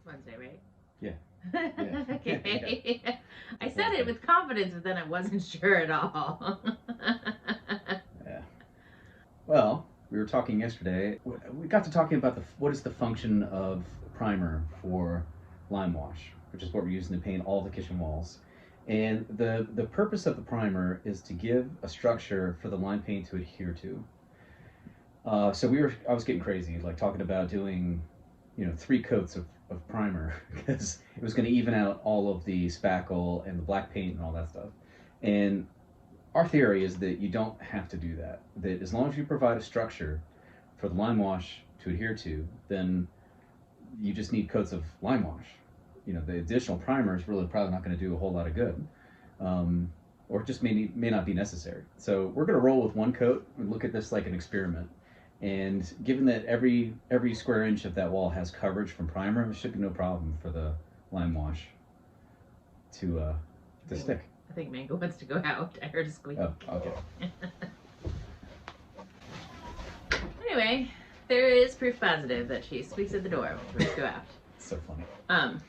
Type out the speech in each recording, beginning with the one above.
Wednesday, right? Yeah. Yeah. Okay. Yeah. I said it with confidence, but then I wasn't sure at all. Yeah. Well, we were talking yesterday. We got to talking about what is the function of primer for lime wash, which is what we're using to paint all the kitchen walls. And the purpose of the primer is to give a structure for the lime paint to adhere to. So I was getting crazy, like talking about doing, 3 coats of primer because it was going to even out all of the spackle and the black paint and all that stuff. And our theory is that you don't have to do that. That as long as you provide a structure for the lime wash to adhere to, then you just need coats of lime wash. The additional primer is really probably not going to do a whole lot of good, or just may not be necessary. So we're going to roll with 1 coat and look at this like an experiment. And given that every square inch of that wall has coverage from primer, there should be no problem for the lime wash to stick. I think Mango wants to go out. I heard a squeak. Oh, okay. Anyway, there is proof positive that she squeaks at the door when we go out. So funny.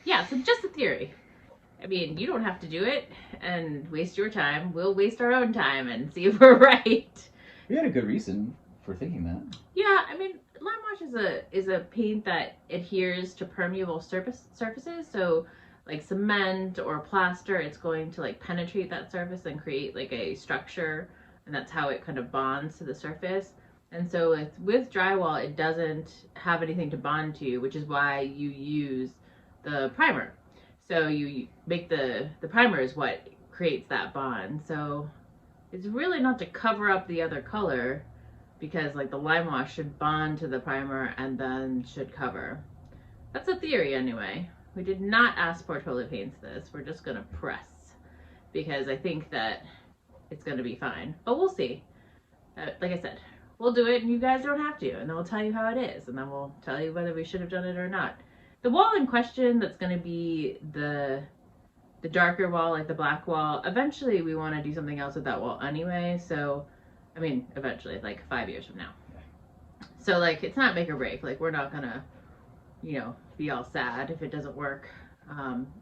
Yeah, so just a theory. I mean, you don't have to do it and waste your time. We'll waste our own time and see if we're right. We had a good reason for thinking that. Yeah, I mean, lime wash is a paint that adheres to permeable surfaces. So, like cement or plaster, it's going to like penetrate that surface and create like a structure, and that's how it kind of bonds to the surface. And so with drywall, it doesn't have anything to bond to, which is why you use the primer. So you make the primer is what creates that bond. So it's really not to cover up the other color, because like the lime wash should bond to the primer and then should cover. That's a theory anyway. We did not ask Portola Paints this. We're just gonna press because I think that it's gonna be fine. But we'll see. Like I said, we'll do it and you guys don't have to. And then we'll tell you how it is. And then we'll tell you whether we should have done it or not. The wall in question that's going to be the darker wall, like the black wall, eventually we want to do something else with that wall anyway. So, I mean, eventually, like 5 years from now. So, like, it's not make or break. Like, we're not going to, you know, be all sad if it doesn't work.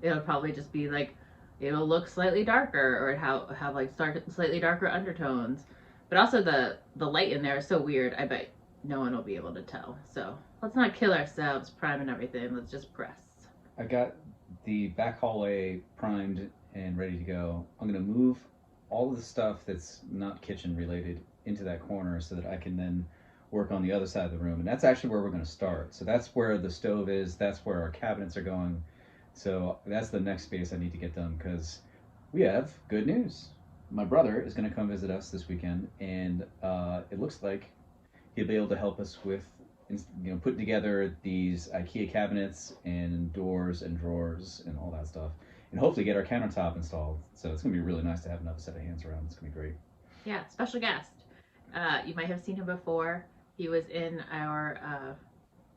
It'll probably just be like, it'll look slightly darker or have like slightly darker undertones. But also the light in there is so weird, I bet no one will be able to tell. So let's not kill ourselves priming everything. Let's just press. I got the back hallway primed and ready to go. I'm going to move all of the stuff that's not kitchen related into that corner so that I can then work on the other side of the room. And that's actually where we're going to start. So that's where the stove is. That's where our cabinets are going. So that's the next space I need to get done because we have good news. My brother is going to come visit us this weekend, and it looks like he'll be able to help us with, putting together these IKEA cabinets and doors and drawers and all that stuff, and hopefully get our countertop installed. So it's going to be really nice to have another set of hands around. It's going to be great. Yeah, special guest. You might have seen him before. He was in our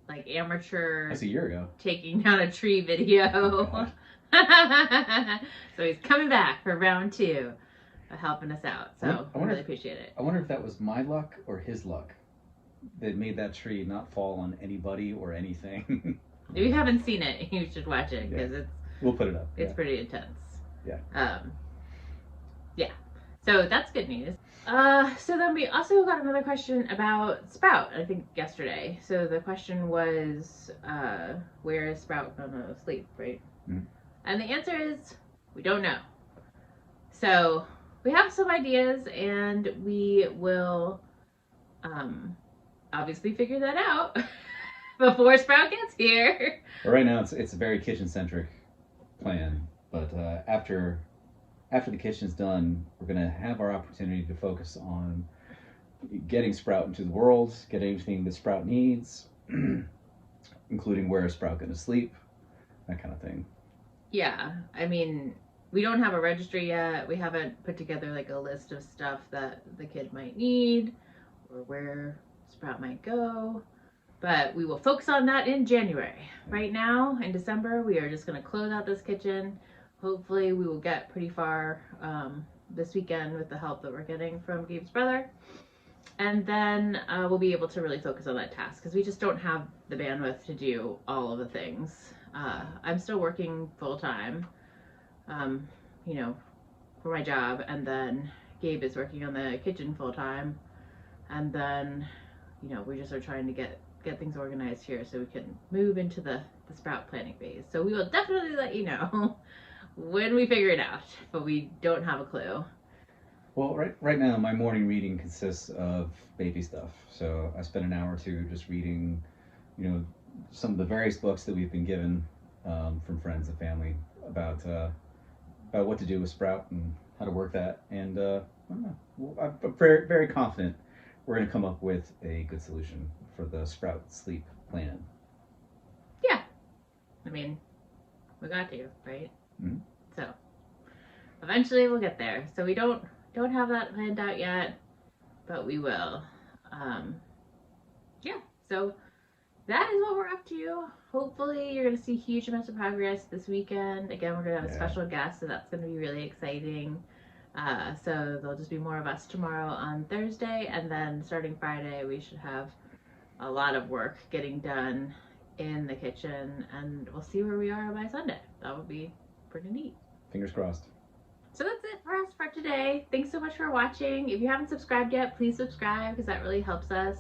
like amateur. That's a year ago. Taking down a tree video. Oh, so he's coming back for round 2 of helping us out. So I really appreciate it. I wonder if that was my luck or his luck that made that tree not fall on anybody or anything. If you haven't seen it, you should watch it because we'll put it up. It's pretty intense. Yeah. Yeah. So that's good news. So then we also got another question about Sprout, I think yesterday. So the question was, where is Sprout gonna sleep, right? Mm-hmm. And the answer is, we don't know. So we have some ideas and we will, obviously figure that out before Sprout gets here. But right now it's a very kitchen-centric plan, but after the kitchen's done, we're going to have our opportunity to focus on getting Sprout into the world, getting everything that Sprout needs, including where is Sprout going to sleep, that kind of thing. Yeah, I mean, we don't have a registry yet. We haven't put together like a list of stuff that the kid might need or where Sprout might go. But we will focus on that in January. Right now, in December, we are just going to close out this kitchen. Hopefully we will get pretty far this weekend with the help that we're getting from Gabe's brother. And then we'll be able to really focus on that task because we just don't have the bandwidth to do all of the things. I'm still working full-time, for my job. And then Gabe is working on the kitchen full-time. And then, we just are trying to get things organized here so we can move into the Sprout planning phase. So we will definitely let you know when we figure it out, but we don't have a clue. Well, right now my morning reading consists of baby stuff. So I spend an hour or two just reading, some of the various books that we've been given from friends and family about what to do with Sprout and how to work that. And I'm very, very confident we're going to come up with a good solution for the Sprout sleep plan. Yeah, I mean, we got to, right? Mm-hmm. So eventually we'll get there. So we don't have that planned out yet, but we will. Yeah, so that is what we're up to. Hopefully you're going to see huge amounts of progress this weekend. Again, we're going to have a special guest, so that's going to be really exciting. So there'll just be more of us tomorrow on Thursday, and then starting Friday we should have a lot of work getting done in the kitchen, and we'll see where we are by Sunday. That would be pretty neat. Fingers crossed. So that's it for us for today. Thanks so much for watching. If you haven't subscribed yet, please subscribe because that really helps us.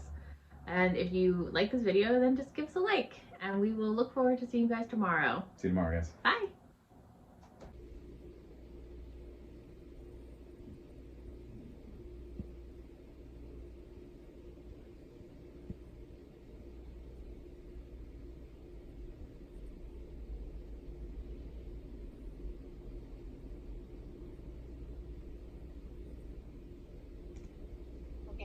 And if you like this video, then just give us a like. And we will look forward to seeing you guys tomorrow. See you tomorrow, guys. Bye.